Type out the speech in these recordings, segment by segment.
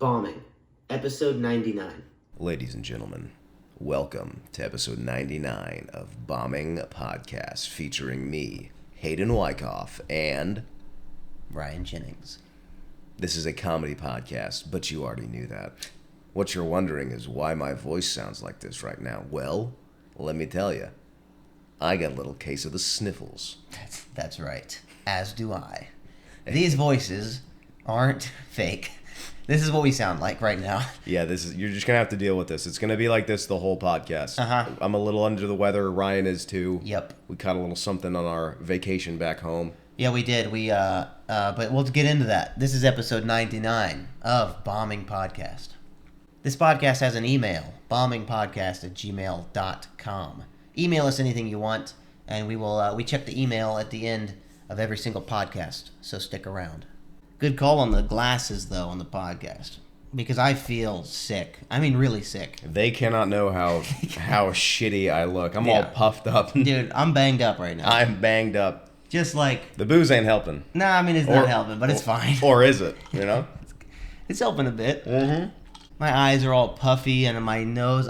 Bombing, episode 99. Ladies and gentlemen, welcome to episode 99 of Bombing Podcast, featuring me, Hayden Wyckoff, and Ryan Jennings. This is a comedy podcast, but you already knew that. What you're wondering is why my voice sounds like this right now. Well, let me tell you, I got a little case of the sniffles. That's right. As do I. These voices aren't fake. This is what we sound like right now. Yeah, you're just gonna have to deal with this. It's gonna be like this the whole podcast. I'm a little under the weather. Ryan is too. Yep. We caught a little something on our vacation back home. Yeah, we did. But we'll get into that. This is episode 99 of Bombing Podcast. This podcast has an email, bombingpodcast@gmail.com. Email us anything you want, and we check the email at the end of every single podcast, so stick around. Good call on the glasses, though, on the podcast, because I feel sick. I mean, really sick. They cannot know how shitty I look. I'm all puffed up. Dude, I'm banged up right now. I'm banged up. Just like... The booze ain't helping. Nah, I mean, it's not helping, but it's fine. Or is it, you know? It's helping a bit. Mm-hmm. My eyes are all puffy, and my nose,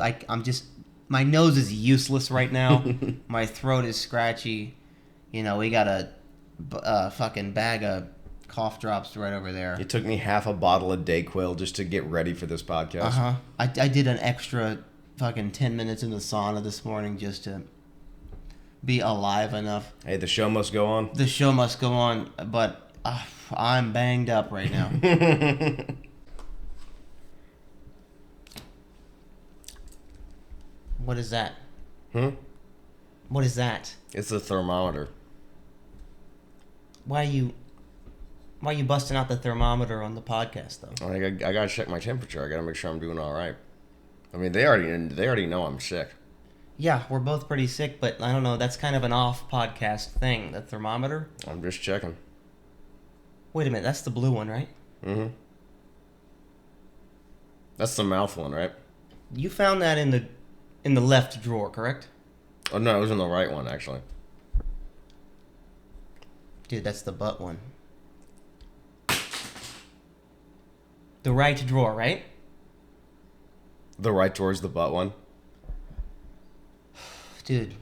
my nose is useless right now. My throat is scratchy. You know, we got a fucking bag of cough drops right over there. It took me half a bottle of Dayquil just to get ready for this podcast. Uh-huh. I did an extra fucking 10 minutes in the sauna this morning just to be alive enough. Hey, the show must go on. The show must go on, but I'm banged up right now. What is that? What is that? It's the thermometer. Why are you busting out the thermometer on the podcast, though? I gotta check my temperature. I gotta make sure I'm doing all right. I mean, they already know I'm sick. Yeah, we're both pretty sick, but I don't know. That's kind of an off-podcast thing, the thermometer. I'm just checking. Wait a minute, that's the blue one, right? Mm-hmm. That's the mouth one, right? You found that in the left drawer, correct? Oh, no, it was in the right one, actually. Dude, that's the butt one. The right drawer, right? The right drawer is the butt one? Dude,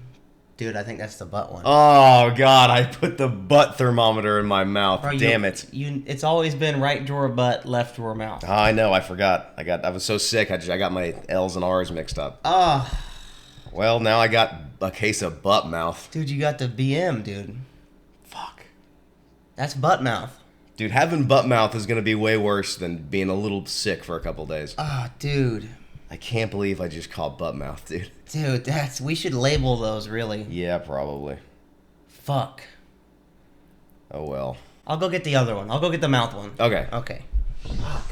I think that's the butt one. Oh, God, I put the butt thermometer in my mouth. Bro, Damn it. It's always been right drawer butt, left drawer mouth. Oh, I know, I forgot. I was so sick, I got my L's and R's mixed up. Oh. Well, now I got a case of butt mouth. Dude, you got the BM, dude. Fuck. That's butt mouth. Dude, having butt mouth is going to be way worse than being a little sick for a couple days. Oh, dude. I can't believe I just called butt mouth, dude. Dude, we should label those, really. Yeah, probably. Fuck. Oh, well. I'll go get the other one. I'll go get the mouth one. Okay. Fuck.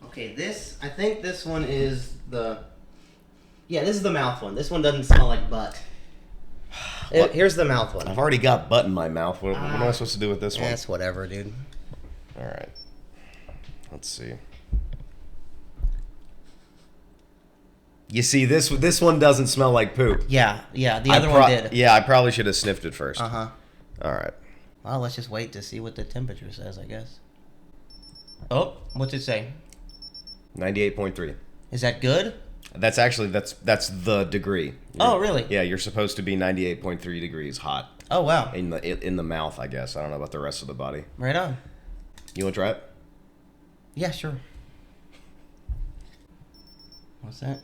Okay, I think this one is the... Yeah, this is the mouth one. This one doesn't smell like butt. Here's the mouth one. I've already got butt in my mouth. What am I supposed to do with this one? That's whatever, dude. All right. Let's see. You see, this one doesn't smell like poop. Yeah. The other one did. Yeah, I probably should have sniffed it first. Uh-huh. All right. Well, let's just wait to see what the temperature says, I guess. Oh, what's it say? 98.3. Is that good? That's actually, that's the degree. Oh, really? Yeah, you're supposed to be 98.3 degrees hot. Oh, wow. In the mouth, I guess. I don't know about the rest of the body. Right on. You want to try it? Yeah, sure. What's that?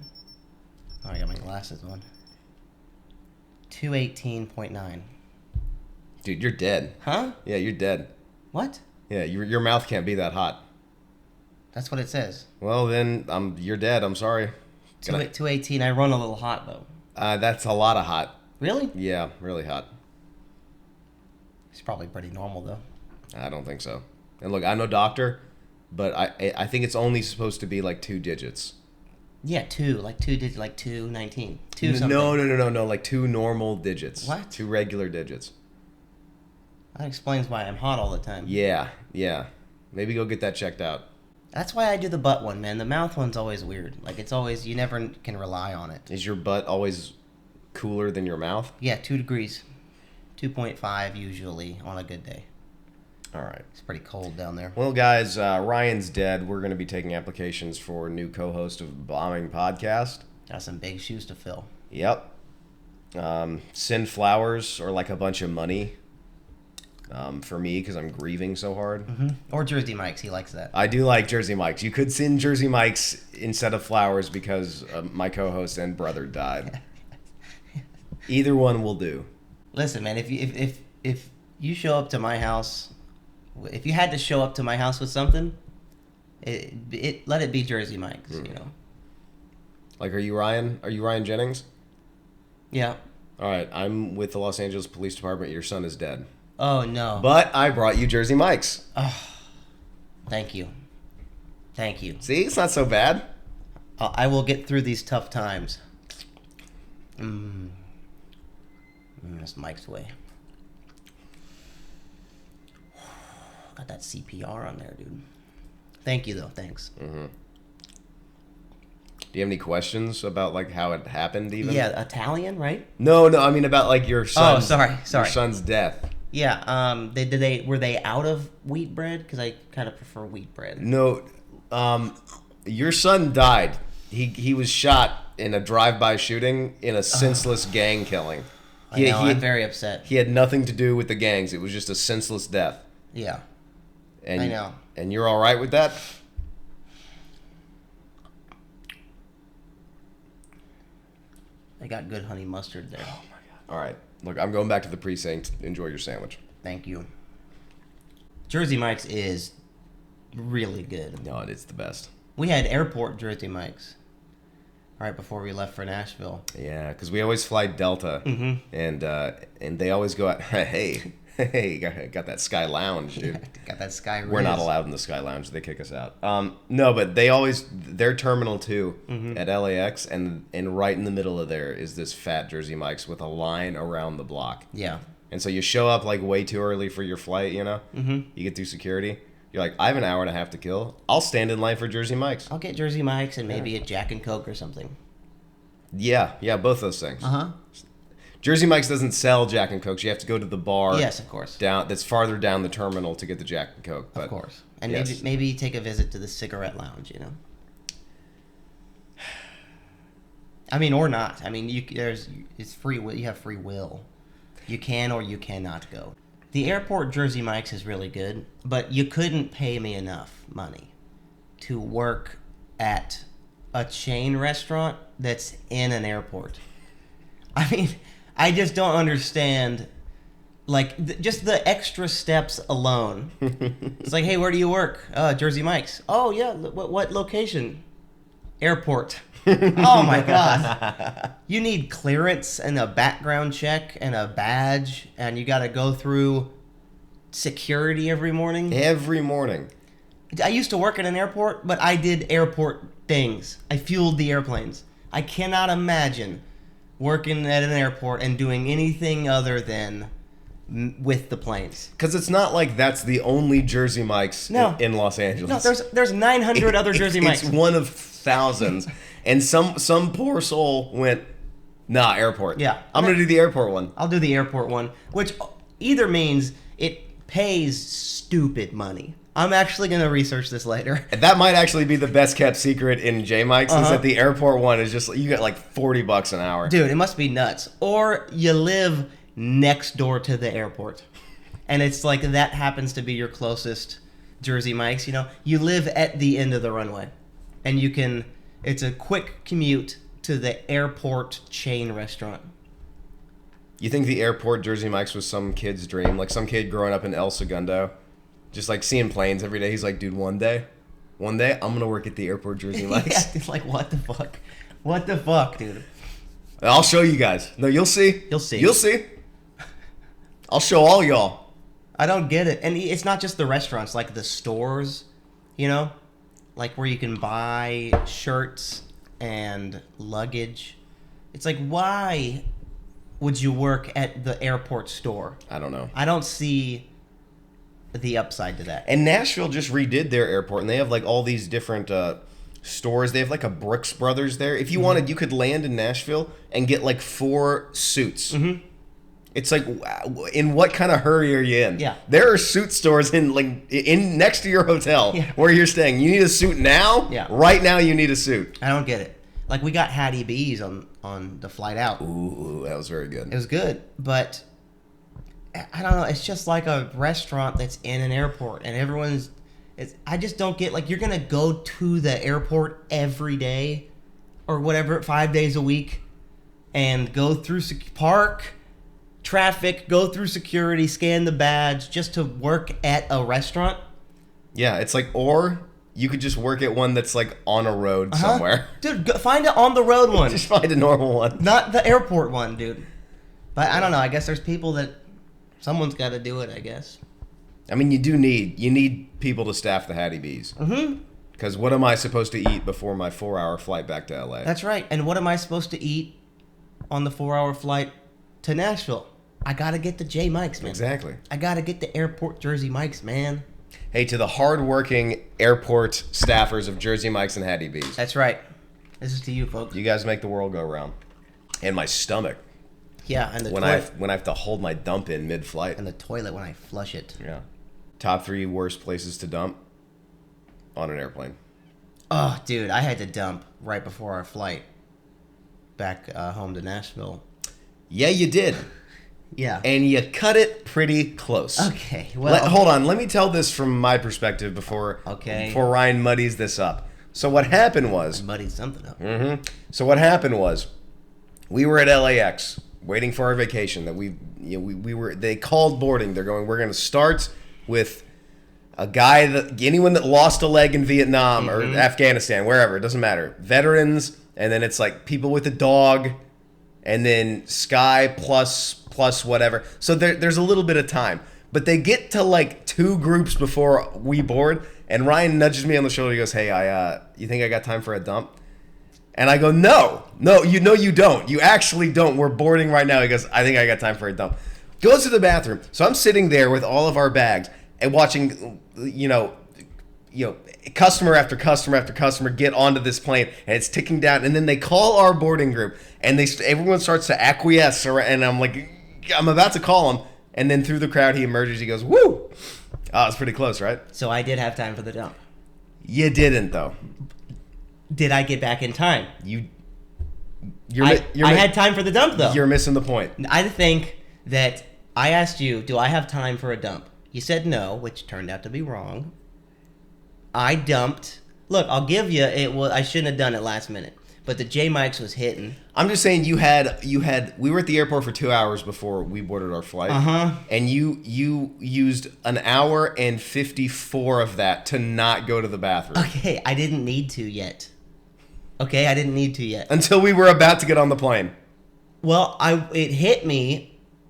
Oh, I got my glasses on. 218.9. Dude, you're dead. Huh? Yeah, you're dead. What? Yeah, your mouth can't be that hot. That's what it says. Well, then you're dead. I'm sorry. 218. I run a little hot, though. That's a lot of hot. Really? Yeah, really hot. It's probably pretty normal, though. I don't think so. And look, I'm no doctor, but I think it's only supposed to be like 2 digits. Yeah, 2. Like 2 digits, like 219. 2 something. No. Like 2 normal digits. What? 2 regular digits. That explains why I'm hot all the time. Yeah. Maybe go get that checked out. That's why I do the butt one, man. The mouth one's always weird. Like, it's always, you never can rely on it. Is your butt always cooler than your mouth? Yeah, 2 degrees. 2.5 usually on a good day. All right. It's pretty cold down there. Well, guys, Ryan's dead. We're going to be taking applications for a new co-host of Bombing Podcast. Got some big shoes to fill. Yep. Send flowers or like a bunch of money for me because I'm grieving so hard. Mm-hmm. Or Jersey Mike's. He likes that. I do like Jersey Mike's. You could send Jersey Mike's instead of flowers because my co-host and brother died. Either one will do. Listen, man, if you show up to my house, if you had to show up to my house with something, let it be Jersey Mike's, you know. Like, are you Ryan? Are you Ryan Jennings? Yeah. All right, I'm with the Los Angeles Police Department. Your son is dead. Oh no. But I brought you Jersey Mike's. Thank you. Thank you. See, it's not so bad. I will get through these tough times. That's Mike's way. Got that CPR on there, dude. Thank you, though. Thanks. Mm-hmm. Do you have any questions about like how it happened? Even Italian, right? No. I mean about like your son. Oh, sorry. Your son's death. Yeah. Were they out of wheat bread? Because I kind of prefer wheat bread. No. Your son died. He was shot in a drive-by shooting in a senseless gang killing. I'm very upset. He had nothing to do with the gangs. It was just a senseless death. Yeah. And, I know. And you're all right with that? They got good honey mustard there. Oh my god. All right. Look, I'm going back to the precinct. Enjoy your sandwich. Thank you. Jersey Mike's is really good. No, it's the best. We had airport Jersey Mike's right before we left for Nashville. Yeah, because we always fly Delta, and they always go out. Hey, got that Sky Lounge, dude. Got that Sky. We're not allowed in the Sky Lounge. They kick us out. No, but their Terminal 2 at LAX, and right in the middle of there is this fat Jersey Mike's with a line around the block. Yeah. And so you show up like way too early for your flight, you know? Mm-hmm. You get through security. You're like, I have an hour and a half to kill. I'll stand in line for Jersey Mike's. I'll get Jersey Mike's and maybe a Jack and Coke or something. Yeah, both those things. Uh-huh. Jersey Mike's doesn't sell Jack and Cokes. You have to go to the bar. Yes, of course. That's farther down the terminal to get the Jack and Coke. But of course. And yes. maybe take a visit to the cigarette lounge, you know? I mean, or not. I mean, it's free will. You have free will. You can or you cannot go. The airport Jersey Mike's is really good, but you couldn't pay me enough money to work at a chain restaurant that's in an airport. I mean, I just don't understand, like, just the extra steps alone. It's like, hey, where do you work? Jersey Mike's. Oh, yeah, what location? Airport. Oh, my God. You need clearance and a background check and a badge, and you got to go through security every morning. Every morning. I used to work at an airport, but I did airport things. I fueled the airplanes. I cannot imagine working at an airport and doing anything other than with the planes. Because it's not like that's the only Jersey Mike's in Los Angeles. No, there's 900 other Jersey Mike's. It's one of thousands. And some poor soul went, nah, airport. Yeah. I'm going to do the airport one. I'll do the airport one, which either means it pays stupid money. I'm actually going to research this later. That might actually be the best kept secret in J Mike's is that the airport one is just, you get like $40 an hour. Dude, it must be nuts. Or you live next door to the airport. And it's like that happens to be your closest Jersey Mike's, you know? You live at the end of the runway. And it's a quick commute to the airport chain restaurant. You think the airport Jersey Mike's was some kid's dream? Like some kid growing up in El Segundo? Just like seeing planes every day. He's like, dude, one day, I'm going to work at the airport Jersey Mike's. Yeah, like, what the fuck? What the fuck, dude? I'll show you guys. No, you'll see. You'll see. You'll see. I'll show all y'all. I don't get it. And it's not just the restaurants, like the stores, you know? Like where you can buy shirts and luggage. It's like, why would you work at the airport store? I don't know. I don't see the upside to that. And Nashville just redid their airport, and they have like all these different stores. They have like a Brooks Brothers there. If you wanted, you could land in Nashville and get like 4 suits. It's like, in what kind of hurry are you in? Yeah. There are suit stores in next to your hotel where you're staying. You need a suit now? Yeah. Right now you need a suit. I don't get it. Like, we got Hattie B's on the flight out. Ooh, that was very good. It was good, but I don't know. It's just like a restaurant that's in an airport, and I just don't get, like, you're going to go to the airport every day or whatever, 5 days a week, and go through park, traffic, go through security, scan the badge just to work at a restaurant. Yeah, it's like, or you could just work at one that's like on a road somewhere. Dude, find an on the road one. Just find a normal one. Not the airport one, dude. But I don't know. I guess there's people that someone's got to do it, I guess. I mean, you need people to staff the Hattie B's. Mm-hmm. Because what am I supposed to eat before my 4-hour flight back to LA? That's right. And what am I supposed to eat on the 4-hour flight to Nashville? I got to get the J Mikes, man. Exactly. I got to get the airport Jersey Mikes, man. Hey, to the hard-working airport staffers of Jersey Mike's and Hattie B's. That's right. This is to you, folks. You guys make the world go round. And my stomach. Yeah, and the when I have to hold my dump in mid-flight. And the toilet when I flush it. Yeah. Top 3 worst places to dump on an airplane. Oh, dude, I had to dump right before our flight back home to Nashville. Yeah, you did. Yeah. And you cut it pretty close. Okay, well... Hold on, let me tell this from my perspective before Ryan muddies this up. So what happened was... I muddied something up. Mm-hmm. So what happened was, we were at LAX, waiting for our vacation. They called boarding. They're going, we're going to start with a guy anyone that lost a leg in Vietnam or Afghanistan, wherever, it doesn't matter. Veterans, and then it's like people with a dog, and then Sky plus whatever. So there's a little bit of time. But they get to like 2 groups before we board, and Ryan nudges me on the shoulder. He goes, hey, you think I got time for a dump? And I go, no, you don't. You actually don't. We're boarding right now. He goes, I think I got time for a dump. Goes to the bathroom. So I'm sitting there with all of our bags and watching, customer after customer after customer get onto this plane, and it's ticking down. And then they call our boarding group, and everyone starts to acquiesce. And I'm like, I'm about to call him. And then through the crowd, he emerges. He goes, woo! Oh, it's pretty close, right? So I did have time for the dump. You didn't, though. Did I get back in time? I had time for the dump, though. You're missing the point. I think that I asked you, do I have time for a dump? You said no, which turned out to be wrong. I dumped. Look, I'll give you it. I shouldn't have done it last minute, but the J Mikes was hitting. I'm just saying we were at the airport for 2 hours before we boarded our flight. And you used an hour and 54 of that to not go to the bathroom. Okay, I didn't need to yet. Until we were about to get on the plane. Well, it hit me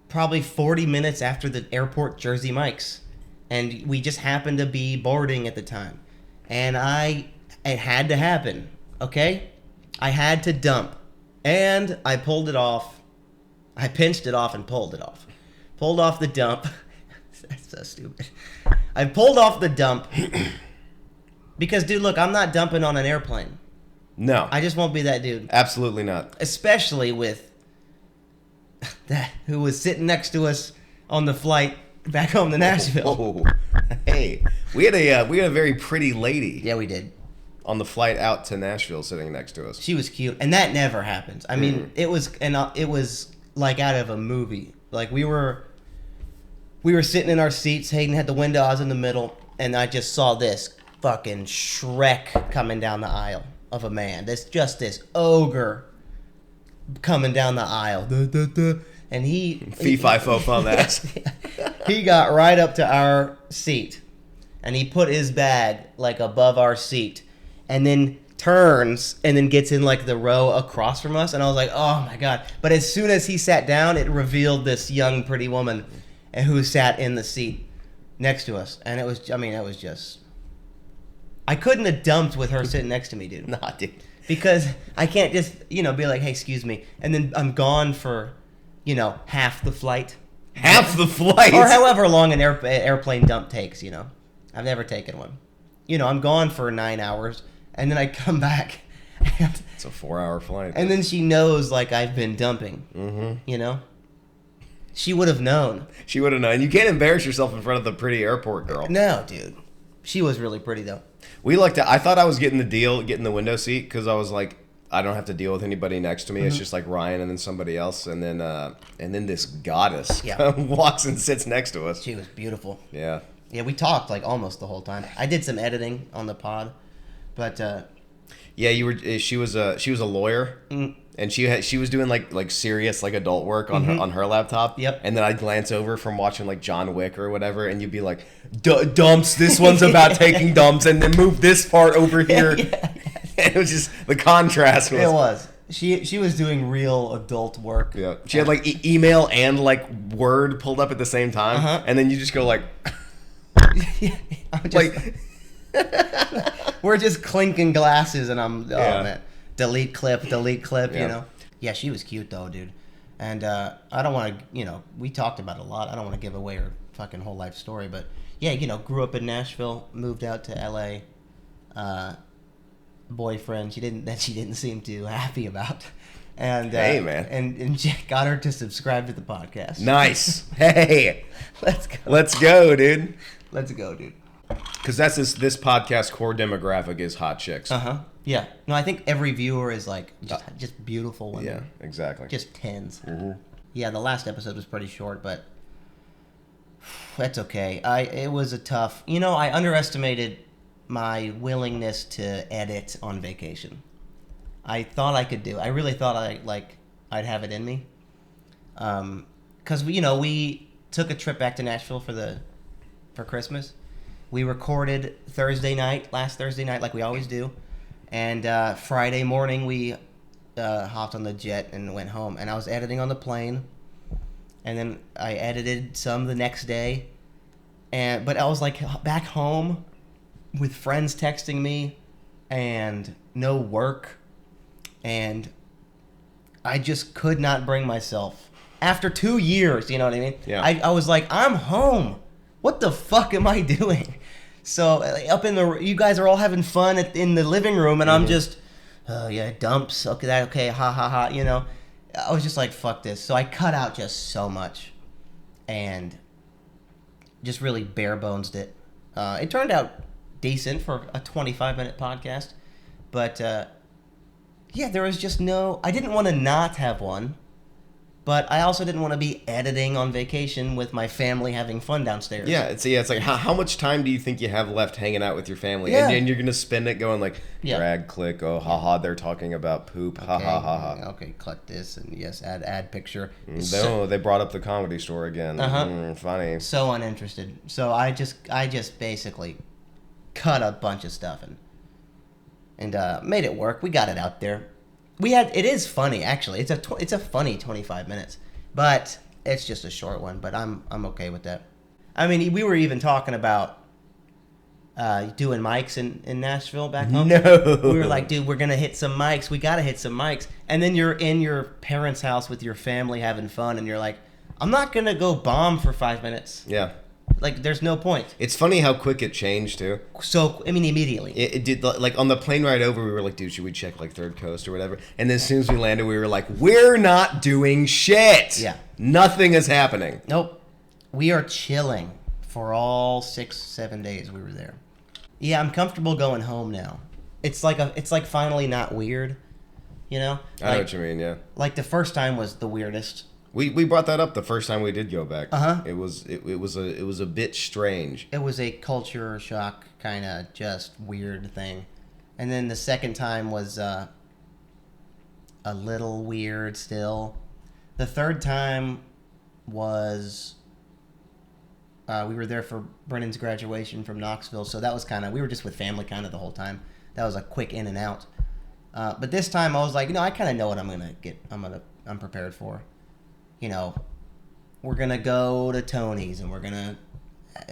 probably 40 minutes after the airport Jersey Mikes, and we just happened to be boarding at the time, and it had to happen. Okay, I had to dump, and I pulled it off. I pinched it off and pulled it off. Pulled off the dump. That's so stupid. I pulled off the dump because, dude, look, I'm not dumping on an airplane. No. I just won't be that dude. Absolutely not. Especially with that who was sitting next to us on the flight back home to Nashville. Oh, hey, we had a very pretty lady. Yeah, we did. On the flight out to Nashville, sitting next to us. She was cute, and that never happens. I mean, it was like out of a movie. Like we were sitting in our seats. Hayden had the window. I was in the middle, and I just saw this fucking Shrek coming down the aisle of a man. This ogre coming down the aisle. And he... Fee-fi-fo-fum that. He got right up to our seat, and he put his bag, like, above our seat, and then turns, and then gets in, like, the row across from us, and I was like, oh, my God. But as soon as he sat down, it revealed this young, pretty woman who sat in the seat next to us, and it was just... I couldn't have dumped with her sitting next to me, dude. Nah, dude. Because I can't just, be like, hey, excuse me, and then I'm gone for, half the flight. Half the flight? Or however long an airplane dump takes, I've never taken one. I'm gone for 9 hours, and then I come back. It's a 4-hour flight. And then she knows, like, I've been dumping, She would have known. She would have known. You can't embarrass yourself in front of the pretty airport girl. No, dude. She was really pretty, though. We looked at. I thought I was getting the deal, getting the window seat, because I was like, I don't have to deal with anybody next to me. It's just like Ryan and then somebody else, and then this goddess walks and sits next to us. She was beautiful. Yeah. Yeah, we talked like almost the whole time. I did some editing on the pod, but yeah, you were. She was a lawyer, and she was doing like serious like adult work on her laptop. Yep. And then I'd glance over from watching like John Wick or whatever, and you'd be like, dumps. This one's about taking dumps, and then move this part over here. And it was just the contrast. It was. She was doing real adult work. Yeah. She had like email and like Word pulled up at the same time, and then you just go like. Like we're just clinking glasses, and I'm man, delete clip, you know. Yeah, she was cute though, dude. And I don't want to, we talked about it a lot. I don't want to give away her fucking whole life story, but yeah, grew up in Nashville, moved out to LA. Boyfriend, she didn't seem too happy about. And hey, man, and got her to subscribe to the podcast. Nice. Hey, let's go, dude. Let's go, dude. Because that's this podcast core demographic is hot chicks. Yeah. No, I think every viewer is like just beautiful women. Yeah, exactly. Just tens. Yeah, the last episode was pretty short, but that's okay. It was a tough. I underestimated my willingness to edit on vacation. I thought I could do it. I really thought I'd have it in me. Because we took a trip back to Nashville for Christmas. We recorded last Thursday night, like we always do, and Friday morning we hopped on the jet and went home. And I was editing on the plane, and then I edited some the next day, but I was like back home with friends texting me, and no work, and I just could not bring myself. After 2 years, you know what I mean? Yeah. I was like, I'm home. What the fuck am I doing? So you guys are all having fun in the living room, and I'm just, oh yeah, dumps. Okay, ha ha ha. I was just like, fuck this. So I cut out just so much, and just really bare bonesed it. It turned out decent for a 25-minute podcast, but yeah, there was just I didn't want to not have one, but I also didn't want to be editing on vacation with my family having fun downstairs. Yeah, it's like how much time do you think you have left hanging out with your family? Yeah. And you're gonna spend it going like drag, click, oh haha, they're talking about poop, ha ha ha ha. Okay, click this, and yes, add picture. They brought up the Comedy Store again. Funny. So uninterested. So I just basically cut a bunch of stuff and made it work. We got it out there. It is funny, actually. It's a funny 25 minutes, but it's just a short one. But I'm okay with that. I mean, we were even talking about doing mics in Nashville back home. No, we were like, dude, we're gonna hit some mics. We gotta hit some mics. And then you're in your parents' house with your family having fun, and you're like, I'm not gonna go bomb for 5 minutes. Yeah. Like, there's no point. It's funny how quick it changed, too. So, I mean, immediately. It did, like, on the plane ride over, we were like, dude, should we check, like, Third Coast or whatever? And then as soon as we landed, we were like, we're not doing shit! Yeah. Nothing is happening. Nope. We are chilling for all 6-7 days we were there. Yeah, I'm comfortable going home now. It's like finally not weird, I know what you mean, yeah. Like, the first time was the weirdest. We brought that up the first time we did go back. Uh-huh. It was a bit strange. It was a culture shock kind of just weird thing. And then the second time was a little weird still. The third time was we were there for Brennan's graduation from Knoxville, so that was we were just with family kind of the whole time. That was a quick in and out. But this time I was like, I kind of know what I'm prepared for. We're going to go to Tony's and we're going to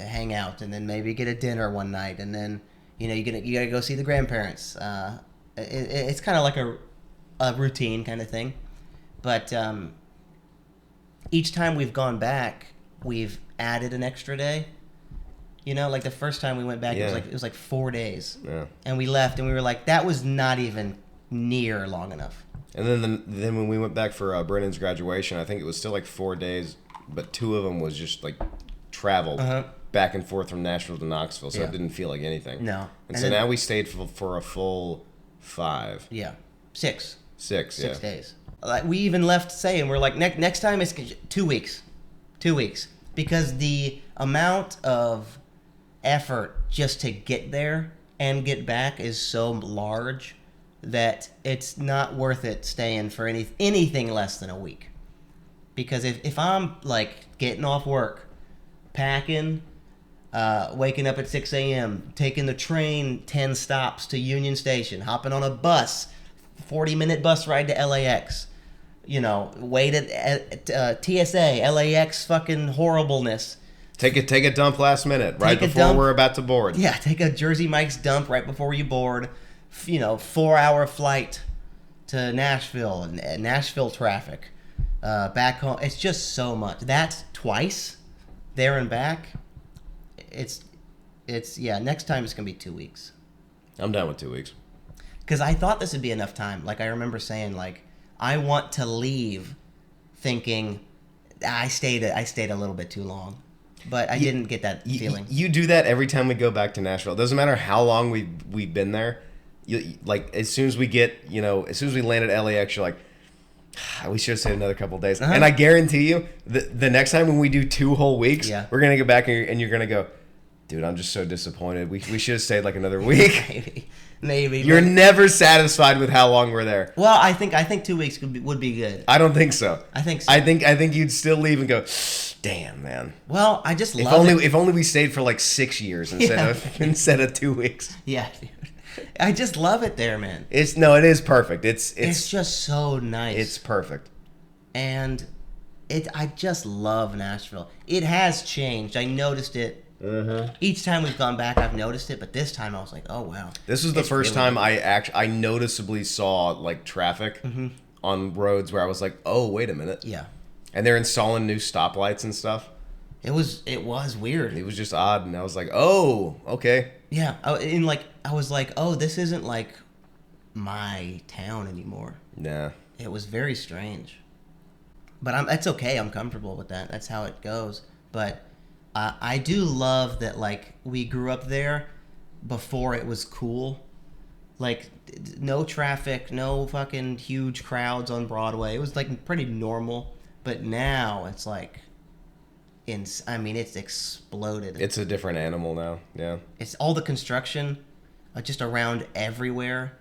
hang out and then maybe get a dinner one night. And then, you got to go see the grandparents. It's kind of like a routine kind of thing. But each time we've gone back, we've added an extra day. Like the first time we went back, it was like 4 days. Yeah. And we left and we were like, that was not even near long enough. And then when we went back for Brennan's graduation, I think it was still like 4 days but 2 of them was just like traveled back and forth from Nashville to Knoxville, so it didn't feel like anything. No. And so now we stayed for a full 5. Yeah. 6. 6, 6 days. Like, we even left saying, we're like, next time it's 2 weeks. 2 weeks. Because the amount of effort just to get there and get back is so large that it's not worth it staying for anything less than a week. Because if I'm, like, getting off work, packing, waking up at 6 a.m., taking the train 10 stops to Union Station, hopping on a bus, 40-minute bus ride to LAX, wait at TSA, LAX fucking horribleness. Take a dump last minute, right before we're about to board. Yeah, take a Jersey Mike's dump right before you board. 4-hour flight to Nashville, and Nashville traffic. Back home, it's just so much. That's twice, there and back. It's next time it's gonna be 2 weeks. I'm down with 2 weeks. Because I thought this would be enough time. Like, I remember saying, like, I want to leave, thinking I stayed a little bit too long, but I didn't get that feeling. You do that every time we go back to Nashville. It doesn't matter how long we've been there. Like, as soon as we land at LAX, you're like, we should have stayed another couple of days. And I guarantee you, the next time when we do 2 whole weeks, we're gonna go back and you're gonna go, dude, I'm just so disappointed. We should have stayed like another week. Maybe. You're never satisfied with how long we're there. Well, I think 2 weeks would be good. I don't think so. I think so. I think you'd still leave and go, damn, man. Well, I just love it. If only we stayed for like 6 years instead of 2 weeks. Yeah, dude. I just love it there, man. It is perfect. It's just so nice. It's perfect. And I just love Nashville. It has changed. I noticed it. Each time we've gone back, I've noticed it, but this time I was like, "Oh wow!" This was the first time I noticeably saw like traffic on roads where I was like, "Oh, wait a minute." Yeah. And they're installing new stoplights and stuff. It was weird. It was just odd, and I was like, "Oh, okay." Yeah, I was like, "Oh, this isn't like my town anymore." Nah. It was very strange, but that's okay. I'm comfortable with that. That's how it goes. But I do love that, like, we grew up there before it was cool. Like, no traffic, no fucking huge crowds on Broadway. It was, like, pretty normal. But now it's, like, it's exploded. It's a different animal now, yeah. It's all the construction just around everywhere.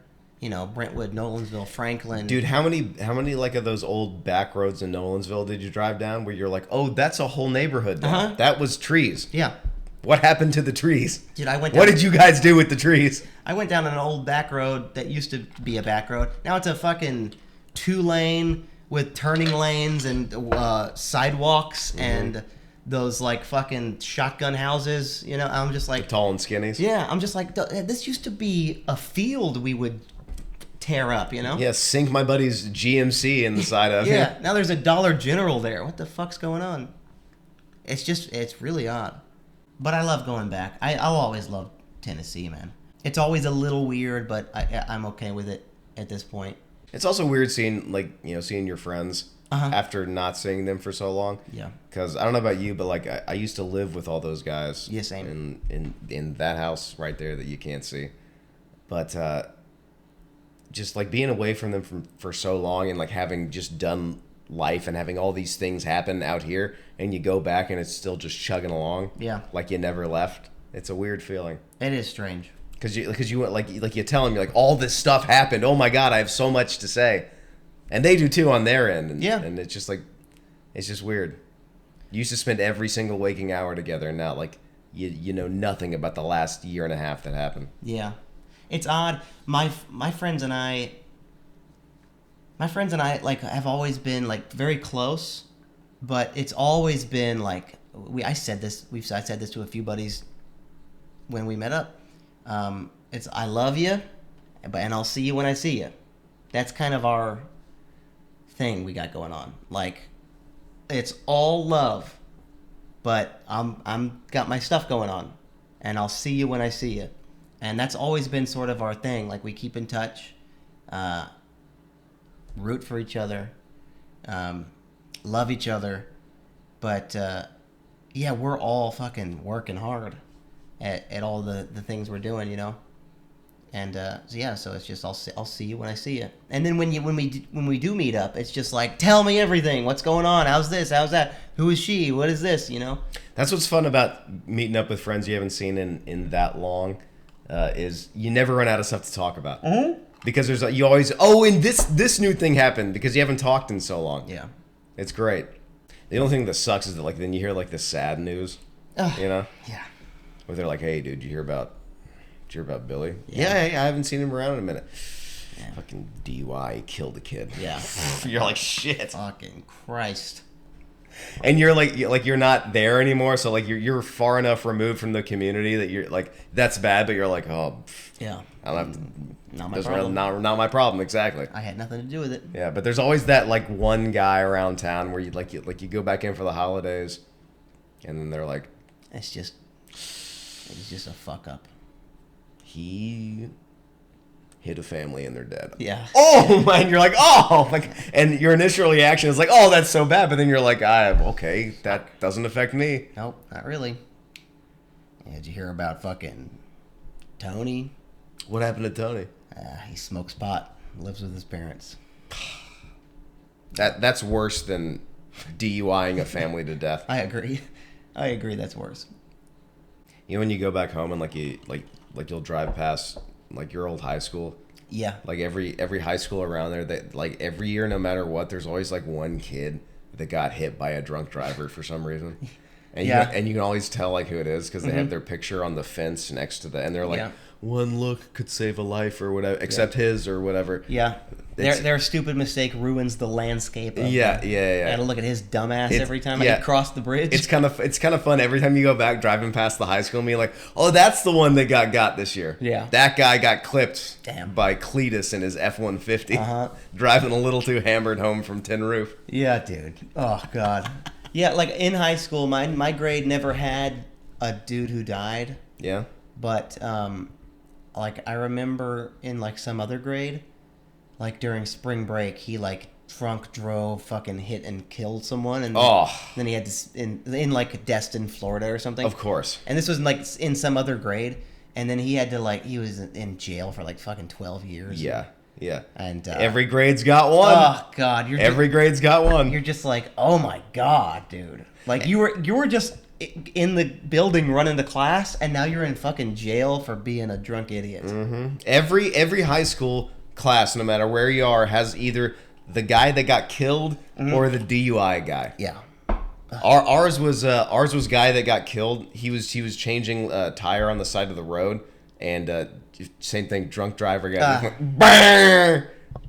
Brentwood, Nolensville, Franklin. Dude, how many like of those old back roads in Nolensville did you drive down where you're like, oh, that's a whole neighborhood now. That was trees. Yeah. What happened to the trees? Dude, what did you guys do with the trees? I went down an old back road that used to be a back road. Now it's a fucking 2-lane with turning lanes and sidewalks and those like fucking shotgun houses. I'm just like... The tall and skinnies? Yeah, I'm just like, this used to be a field we would tear up, Yeah, sink my buddy's GMC in the side of. Yeah, now there's a Dollar General there. What the fuck's going on? It's really odd. But I love going back. I'll always love Tennessee, man. It's always a little weird, but I'm okay with it at this point. It's also weird seeing your friends after not seeing them for so long. Yeah. Because I don't know about you, but like I used to live with all those guys. Yeah, same. In that house right there that you can't see. But just like being away from them for so long and like having just done life and having all these things happen out here and you go back and it's still just chugging along. Yeah. Like you never left. It's a weird feeling. It is strange. Because you like you tell them, you're like, all this stuff happened. Oh my God, I have so much to say. And they do too on their end. And, yeah. And it's just like, it's just weird. You used to spend every single waking hour together and now like you know nothing about the last year and a half that happened. Yeah. It's odd. My friends and I like have always been like very close, but it's always been like I said this to a few buddies when we met up. It's I love you, and I'll see you when I see you. That's kind of our thing we got going on. Like it's all love, but I'm got my stuff going on, and I'll see you when I see you. And that's always been sort of our thing. Like, we keep in touch, root for each other, love each other, But yeah, we're all fucking working hard at all the things we're doing, you know. And so yeah, so it's just I'll see you when I see you. And then when we do meet up, it's just like, tell me everything. What's going on? How's this? How's that? Who is she? What is this? You know. That's what's fun about meeting up with friends you haven't seen in that long, is you never run out of stuff to talk about. Mm-hmm. Because you always, and this new thing happened because you haven't talked in so long. Yeah. It's great. The only thing that sucks is that like then you hear like the sad news, you know? Yeah. Where they're like, hey, dude, did you hear about Billy? Yeah. Yeah, I haven't seen him around in a minute. Yeah. Fucking DUI, he killed a kid. Yeah. You're like, shit. Fucking Christ. And you're like you're not there anymore, so like you're far enough removed from the community that you're like, that's bad, but you're like, oh, Yeah. I don't have to, Not my doesn't problem. really- not my problem, exactly. I had nothing to do with it. Yeah, but there's always that like one guy around town where you go back in for the holidays, and then they're like, It's just a fuck up. he hit a family and they're dead. Yeah. Oh man, you're like, oh, like, and your initial reaction is like, oh, that's so bad, but then you're like, okay, that doesn't affect me. Nope, not really. Yeah, did you hear about fucking Tony? What happened to Tony? He smokes pot, lives with his parents. That's worse than DUIing a family to death. I agree. That's worse. You know when you go back home and like you'll drive past like your old high school. Yeah. Like every high school around there, that like every year, no matter what, there's always like one kid that got hit by a drunk driver for some reason. And Yeah. you can always tell like who it is because they have their picture on the fence next to and they're like, Yeah. one look could save a life or whatever, except his or whatever. Yeah. It's- Their stupid mistake ruins the landscape. Of Yeah. I had to It's look at his dumbass every time yeah. I crossed the bridge. It's kind of fun every time you go back driving past the high school and being like, oh, that's the one that got this year. Yeah. That guy got clipped Damn. by Cletus in his F-150 Uh-huh. driving a little too hammered home from Tin Roof. Yeah, dude. Oh god. Yeah, like in high school, my grade never had a dude who died, Yeah. but like I remember in like some other grade, like during spring break, he like drunk drove, fucking hit and killed someone, and then he had to in like Destin, Florida or something. Of course. And this was like in some other grade, and then he had to like he was in jail for like fucking 12 years. Yeah. Yeah. And every grade's got one. Oh god, Every grade's got one. you're just like, oh my god, dude. Like you were just in the building running to class, and now you're in fucking jail for being a drunk idiot. Mm-hmm. Every high school class, no matter where you are, has either the guy that got killed or the DUI guy. Yeah. Ours was guy that got killed. He was changing a tire on the side of the road, and same thing. Drunk driver guy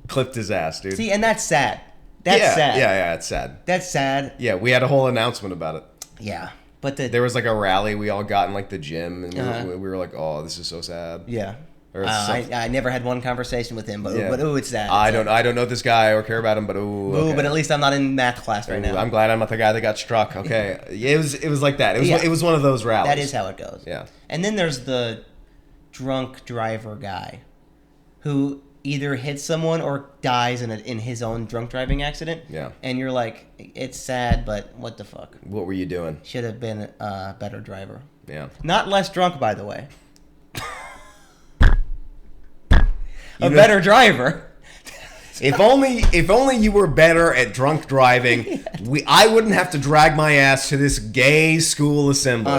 clipped his ass, dude. See, and that's sad. That's sad. Yeah, it's sad. That's sad. Yeah, we had a whole announcement about it. Yeah, but There was like a rally we all got in like the gym, and Uh-huh. we were like, "Oh, this is so sad." yeah. Or I never had one conversation with him, but Yeah. it's sad. I don't know this guy or care about him, but okay. But at least I'm not in math class right now. I'm glad I'm not the guy that got struck. Okay, it was like that. It was one of those rallies. That is how it goes. Yeah. And then there's the drunk driver guy who either hits someone or dies in his own drunk driving accident. Yeah. And you're like, it's sad, but what the fuck? What were you doing? Should have been a better driver. Yeah. Not less drunk, by the way. You know- Better driver. If only you were better at drunk driving, I wouldn't have to drag my ass to this gay school assembly.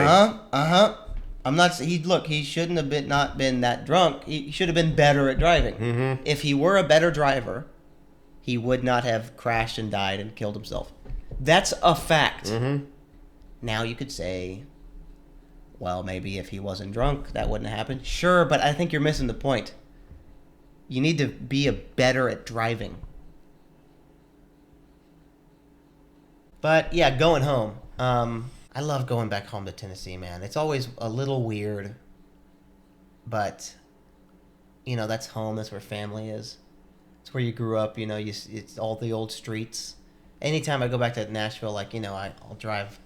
I'm not. He shouldn't have not been that drunk. He should have been better at driving. Mm-hmm. If he were a better driver, he would not have crashed and died and killed himself. That's a fact. Mm-hmm. Now you could say, well, maybe if he wasn't drunk, that wouldn't have happened. Sure, but I think you're missing the point. You need to be better at driving. But yeah, going home. I love going back home to Tennessee, man. It's always a little weird, but that's home. That's where family is. It's where you grew up. It's all the old streets. Anytime I go back to Nashville, I'll drive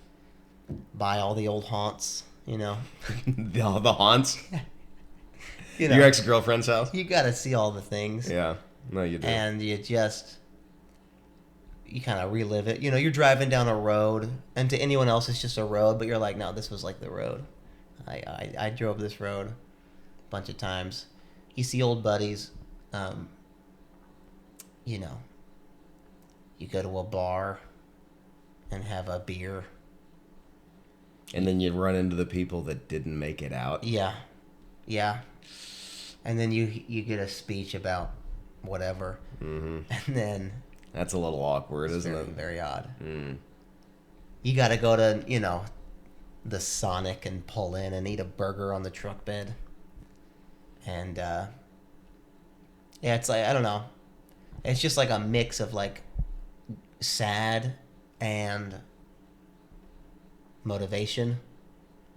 by all the old haunts. the haunts. Your Your ex-girlfriend's house. You gotta see all the things. Yeah. No, you do. And you just, you kind of relive it. You know, you're driving down a road, and to anyone else, it's just a road, but you're like, no, this was like the road. I drove this road a bunch of times. You see old buddies. You know, you go to a bar and have a beer. And then you run into the people that didn't make it out. Yeah. And then you get a speech about whatever. Mm-hmm. And then... That's a little awkward, isn't it? Very odd. You got to go to, you know, the Sonic and pull in and eat a burger on the truck bed. And, yeah, it's like, I don't know. It's just like a mix of, like, sad and motivation.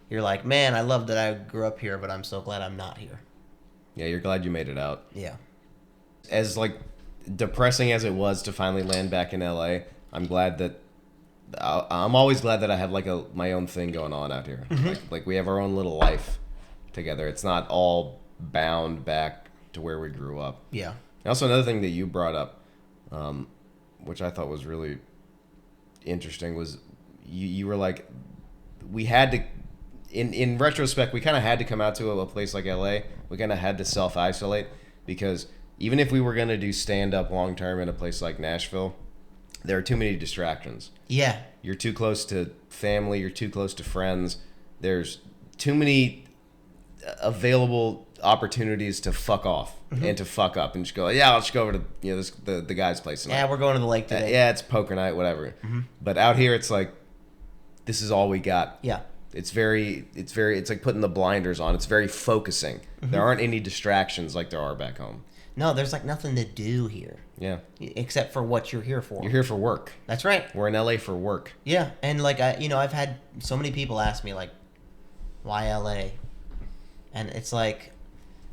You're like, man, I love that I grew up here, but I'm so glad I'm not here. Yeah, you're glad you made it out. Yeah. As, like, depressing as it was to finally land back in LA, I'm always glad that I have, like, my own thing going on out here. Mm-hmm. Like, we have our own little life together. It's not all bound back to where we grew up. Yeah. Also, another thing that you brought up, which I thought was really interesting, was you were like, we had to, in retrospect, we kind of had to come out to a place like LA. We kind of had to self-isolate because even if we were going to do stand-up long-term in a place like Nashville, there are too many distractions. Yeah. You're too close to family. You're too close to friends. There's too many available opportunities to fuck off and to fuck up and just go, yeah, I'll just go over to the guy's place tonight. Yeah, we're going to the lake today. Yeah, it's poker night, whatever. Mm-hmm. But out here, it's like, this is all we got. Yeah. It's like putting the blinders on. It's very focusing. Mm-hmm. There aren't any distractions like there are back home. No, there's like nothing to do here. Yeah. Except for what you're here for. You're here for work. That's right. We're in LA for work. Yeah, and like I've had so many people ask me like, why LA? And it's like,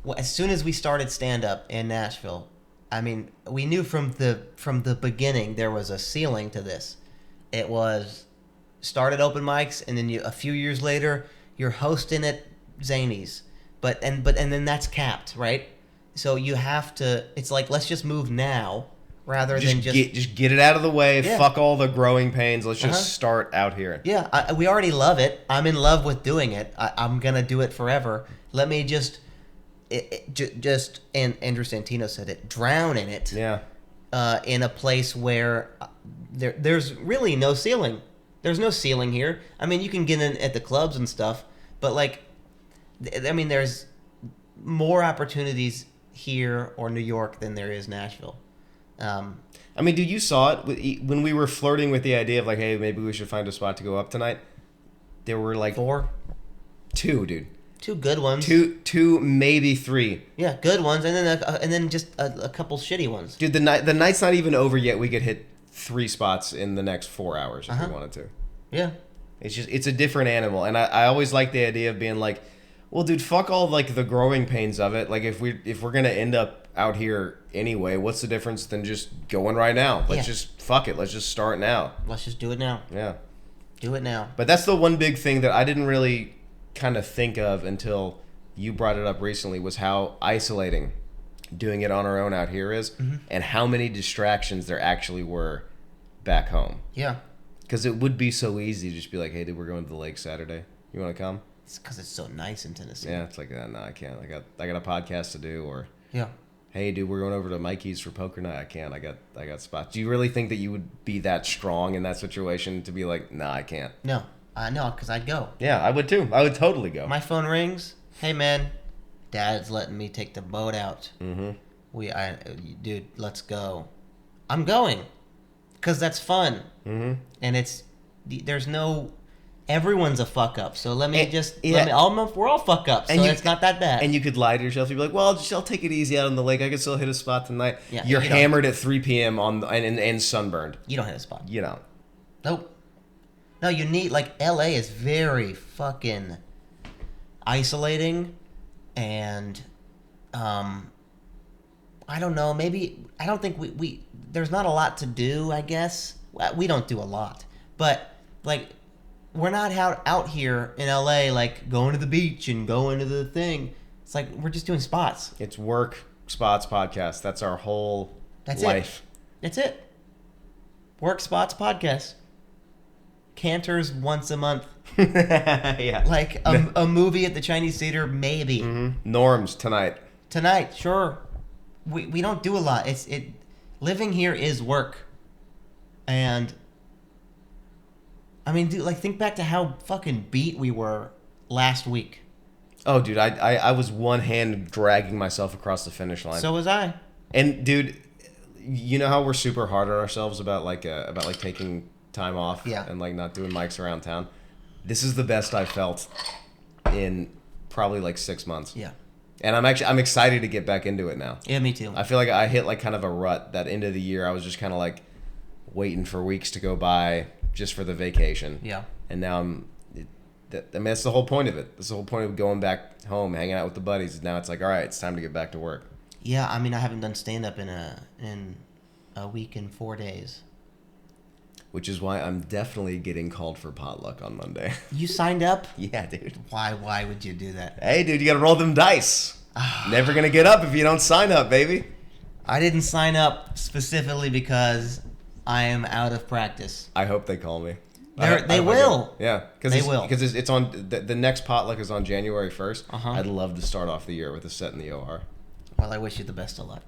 well, as soon as we started stand up in Nashville, I mean, we knew from the beginning there was a ceiling to this. It was started open mics, and then a few years later you're hosting at Zany's, but then that's capped, right? So you have to. It's like, let's just move now, rather than just get it out of the way. Yeah. Fuck all the growing pains. Let's just start out here. Yeah, we already love it. I'm in love with doing it. I'm gonna do it forever. Let me just and Andrew Santino said it. Drown in it. Yeah. In a place where there's really no ceiling. There's no ceiling here. I mean, you can get in at the clubs and stuff, but like, I mean, there's more opportunities here or New York than there is Nashville. I mean, dude, you saw it when we were flirting with the idea of like, hey, maybe we should find a spot to go up tonight. There were like 2, dude. 2 good ones. Two, maybe 3. Yeah, good ones, and then just a couple shitty ones. Dude, the night's not even over yet. We could hit 3 spots in the next 4 hours if we wanted to. Yeah. It's a different animal, and I always like the idea of being like, well, dude, fuck all like the growing pains of it. Like if we're gonna end up out here anyway, what's the difference than just going right now? Let's just fuck it. Let's just start now. Let's just do it now. Yeah. Do it now. But that's the one big thing that I didn't really kind of think of until you brought it up recently, was how isolating doing it on our own out here is, and how many distractions there actually were back home. Yeah. Because it would be so easy to just be like, hey, dude, we're going to the lake Saturday. You want to come? It's because it's so nice in Tennessee. Yeah, it's like, no, I can't. I got a podcast to do. Or, yeah, hey, dude, we're going over to Mikey's for poker night. I can't. I got spots. Do you really think that you would be that strong in that situation to be like, nah, I can't? No, I know, because I'd go. Yeah, I would too. I would totally go. My phone rings. Hey, man, Dad's letting me take the boat out. Mm-hmm. Dude, let's go. I'm going, because that's fun. Mm-hmm. And there's no. Everyone's a fuck up, so we're all fuck ups, so it's not that bad. And you could lie to yourself. You'd be like, well, I'll take it easy out on the lake. I can still hit a spot tonight. Yeah, You're hammered at 3 p.m. and sunburned. You don't hit a spot. You don't. Nope. No, you need, like, LA is very fucking isolating, and, I don't know, maybe, I don't think there's not a lot to do, I guess. We don't do a lot, but, like, we're not out here in LA, like, going to the beach and going to the thing. It's like, we're just doing spots. It's work, spots, podcast. That's our whole life. That's it. Work Spots podcast. Canters once a month. Yeah. Like a movie at the Chinese theater, maybe. Norms tonight. Tonight, sure. We don't do a lot. Living here is work. And I mean, dude, like think back to how fucking beat we were last week. Oh, dude, I was one hand dragging myself across the finish line. So was I. And dude, you know how we're super hard on ourselves about taking time off and like not doing mics around town? This is the best I felt in probably like 6 months. Yeah. And I'm excited to get back into it now. Yeah, me too. I feel like I hit like kind of a rut that end of the year. I was just kind of like waiting for weeks to go by just for the vacation. Yeah. And now that's the whole point of it. That's the whole point of going back home, hanging out with the buddies. Now it's like, all right, it's time to get back to work. Yeah, I mean, I haven't done stand-up in a week and 4 days. Which is why I'm definitely getting called for potluck on Monday. You signed up? Yeah, dude. Why would you do that? Hey, dude, you gotta roll them dice. Never gonna get up if you don't sign up, baby. I didn't sign up specifically because I am out of practice. I hope they call me. They will. Yeah, they will. Because it's on the next potluck is on January 1st. Uh-huh. I'd love to start off the year with a set in the OR. Well, I wish you the best of luck.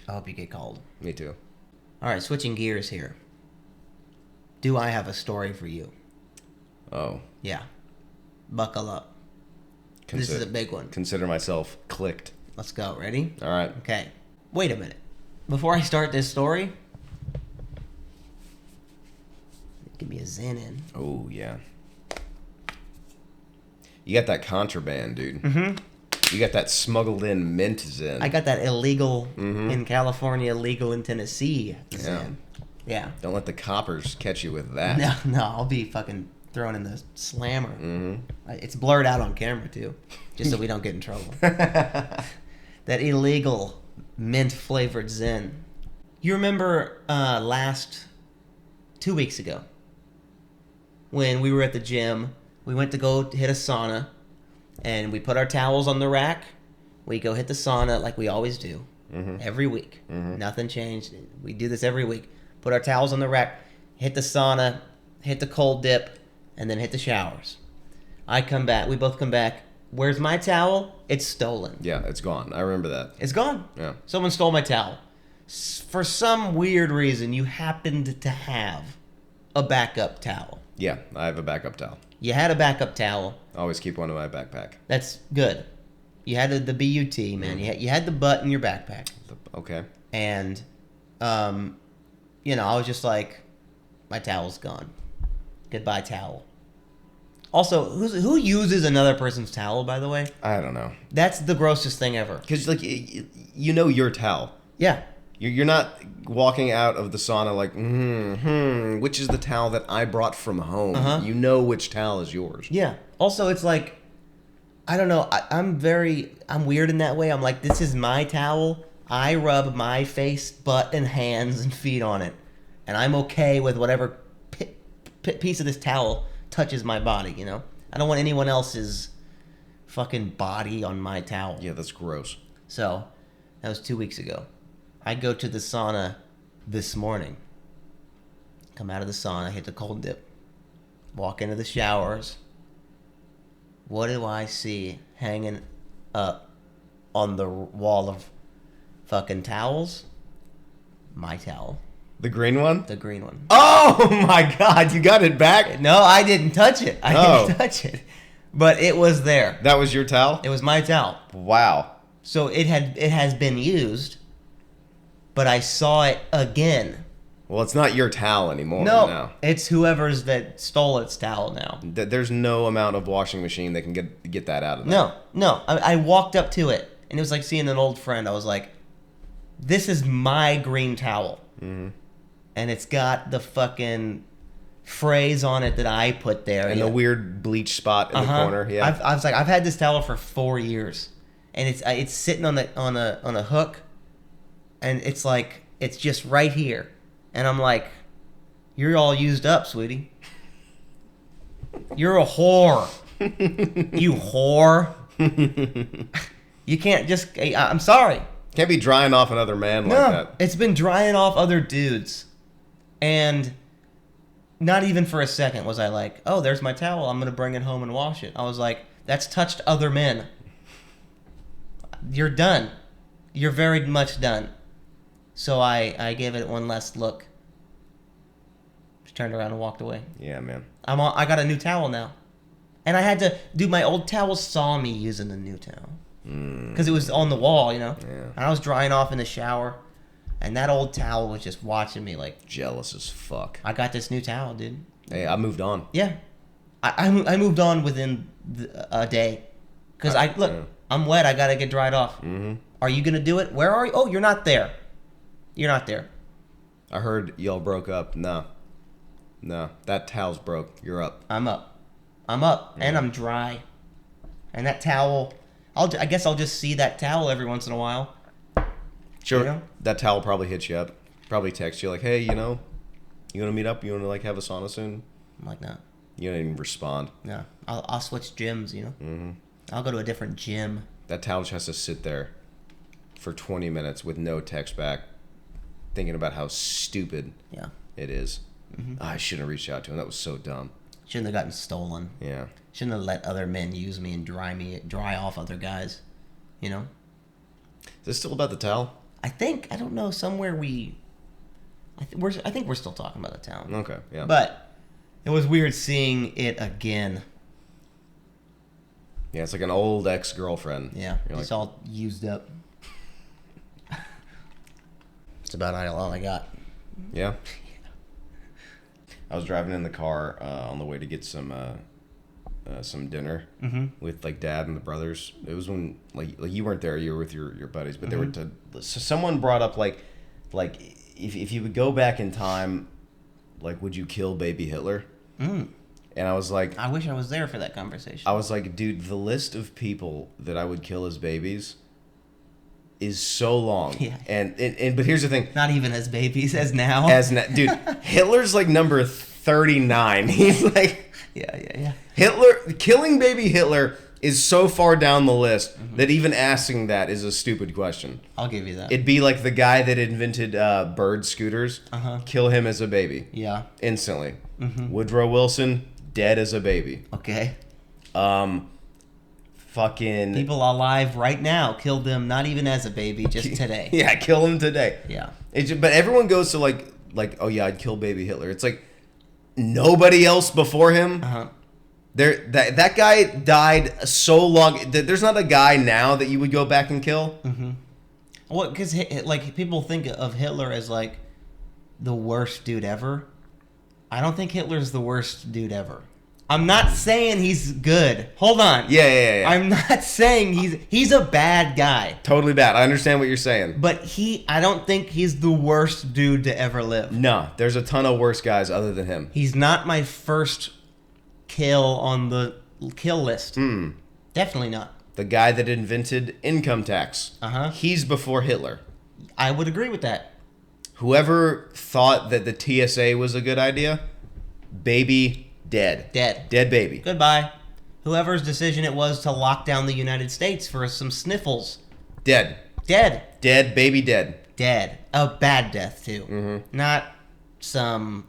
I hope you get called. Me too. All right, switching gears here. Do I have a story for you? Oh. Yeah. Buckle up. This is a big one. Consider myself clicked. Let's go. Ready? All right. Okay. Wait a minute. Before I start this story, give me a zen in. Oh, yeah. You got that contraband, dude. Mm-hmm. You got that smuggled in mint zen. I got that illegal in California, legal in Tennessee zen. Yeah. Don't let the coppers catch you with that. No, I'll be fucking thrown in the slammer. Mm-hmm. It's blurred out on camera, too, just so we don't get in trouble. That illegal mint-flavored zen. You remember 2 weeks ago when we were at the gym, we went to go hit a sauna, and we put our towels on the rack. We go hit the sauna like we always do, every week. Nothing changed. We do this every week. Put our towels on the rack, hit the sauna, hit the cold dip, and then hit the showers. I come back. We both come back. Where's my towel? It's stolen. Yeah, it's gone. I remember that. It's gone. Yeah. Someone stole my towel. For some weird reason, you happened to have a backup towel. Yeah, I have a backup towel. You had a backup towel. I always keep one in my backpack. That's good. You had the BUT, man. You had the butt in your backpack. Okay. And, I was just like, my towel's gone. Goodbye, towel. Also, who uses another person's towel, by the way? I don't know. That's the grossest thing ever. Because, like, you know your towel. Yeah. You're not walking out of the sauna like, which is the towel that I brought from home? Uh-huh. You know which towel is yours. Yeah. Also, it's like, I don't know. I'm weird in that way. I'm like, this is my towel. I rub my face, butt, and hands and feet on it. And I'm okay with whatever piece of this towel touches my body, you know? I don't want anyone else's fucking body on my towel. Yeah, that's gross. So, that was 2 weeks ago. I go to the sauna this morning. Come out of the sauna, hit the cold dip. Walk into the showers. What do I see hanging up on the wall of fucking towels? My towel. The green one? The green one. Oh my god, you got it back? No, I didn't touch it. I didn't touch it. But it was there. That was your towel? It was my towel. Wow. So it has been used, but I saw it again. Well, it's not your towel anymore. No, it's whoever's that stole its towel now. There's no amount of washing machine that can get that out of there. No. I walked up to it, and it was like seeing an old friend. I was like, this is my green towel. Mm-hmm. And it's got the fucking phrase on it that I put there. And the weird bleach spot in the corner. Yeah. I was like, I've had this towel for 4 years, and it's sitting on a hook, and it's like it's just right here, and I'm like, you're all used up, sweetie. You're a whore. You whore. You can't just. I'm sorry. Can't be drying off another man like that. It's been drying off other dudes. And not even for a second was I like, oh, there's my towel. I'm going to bring it home and wash it. I was like, that's touched other men. You're done. You're very much done. So I gave it one last look. Just turned around and walked away. Yeah, man. I got a new towel now. And I had to do my old towel saw me using the new towel. Because it was on the wall, you know. Yeah. And I was drying off in the shower. And that old towel was just watching me like... Jealous as fuck. I got this new towel, dude. Hey, I moved on. Yeah. I moved on within a day. Because I'm wet. I got to get dried off. Mm-hmm. Are you going to do it? Where are you? Oh, you're not there. You're not there. I heard y'all broke up. No, that towel's broke. You're up. I'm up. And I'm dry. And that towel, I guess I'll just see that towel every once in a while. Sure. You know? That towel probably hits you up. Probably text you like, hey, you want to meet up? You want to like have a sauna soon? I'm like, no. You don't even respond. No. I'll switch gyms, you know? Mm-hmm. I'll go to a different gym. That towel just has to sit there for 20 minutes with no text back, thinking about how stupid it is. Mm-hmm. I shouldn't have reached out to him. That was so dumb. Shouldn't have gotten stolen. Yeah. Shouldn't have let other men use me and dry off other guys. You know? Is this still about the towel? I don't know, somewhere I think we're still talking about the town. Okay, yeah. But it was weird seeing it again. Yeah, it's like an old ex-girlfriend. Yeah, You're it's like, all used up. It's about all I got. yeah. I was driving in the car on the way to get some dinner with like Dad and the brothers. It was when like you weren't there. You were with your buddies, but they were. So someone brought up like if you would go back in time, like would you kill baby Hitler? And I was like, I wish I was there for that conversation. I was like, dude, the list of people that I would kill as babies is so long. Yeah. And but here's the thing. Not even as babies, as now. Dude, Hitler's like number 39. He's like, yeah. Killing baby Hitler is so far down the list that even asking that is a stupid question. I'll give you that. It'd be like the guy that invented bird scooters. Kill him as a baby. Yeah. Instantly. Woodrow Wilson, dead as a baby. Okay. Fucking people alive right now, killed them not even as a baby, just today. Yeah, kill him today. Yeah. But everyone goes to like, oh yeah, I'd kill baby Hitler. It's like nobody else before him. That guy died so long. There's not a guy now that you would go back and kill. Well, because like people think of Hitler as like the worst dude ever. I don't think Hitler's the worst dude ever. I'm not saying he's good. Hold on. Yeah. I'm not saying he's a bad guy. Totally bad. I understand what you're saying. But I don't think he's the worst dude to ever live. No, there's a ton of worse guys other than him. He's not my first kill on the kill list. Definitely not. The guy that invented income tax. He's before Hitler. I would agree with that. Whoever thought that the TSA was a good idea, baby dead. Dead baby. Goodbye. Whoever's decision it was to lock down the United States for some sniffles. Dead. Baby dead. A bad death, too. Not some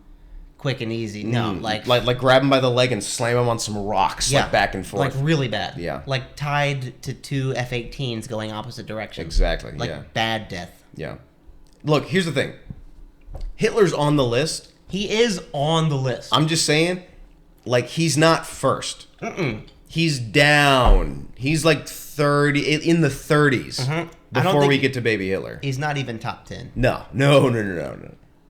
quick and easy. No, like grab him by the leg and slam him on some rocks, like back and forth. Like really bad. Yeah. Like tied to two F-18s going opposite directions. Exactly, like bad death. Yeah. Look, here's the thing. Hitler's on the list. He is on the list. I'm just saying, like, he's not first. He's down. He's like 30, in the 30s before we get to baby Hitler. He's not even top 10. No.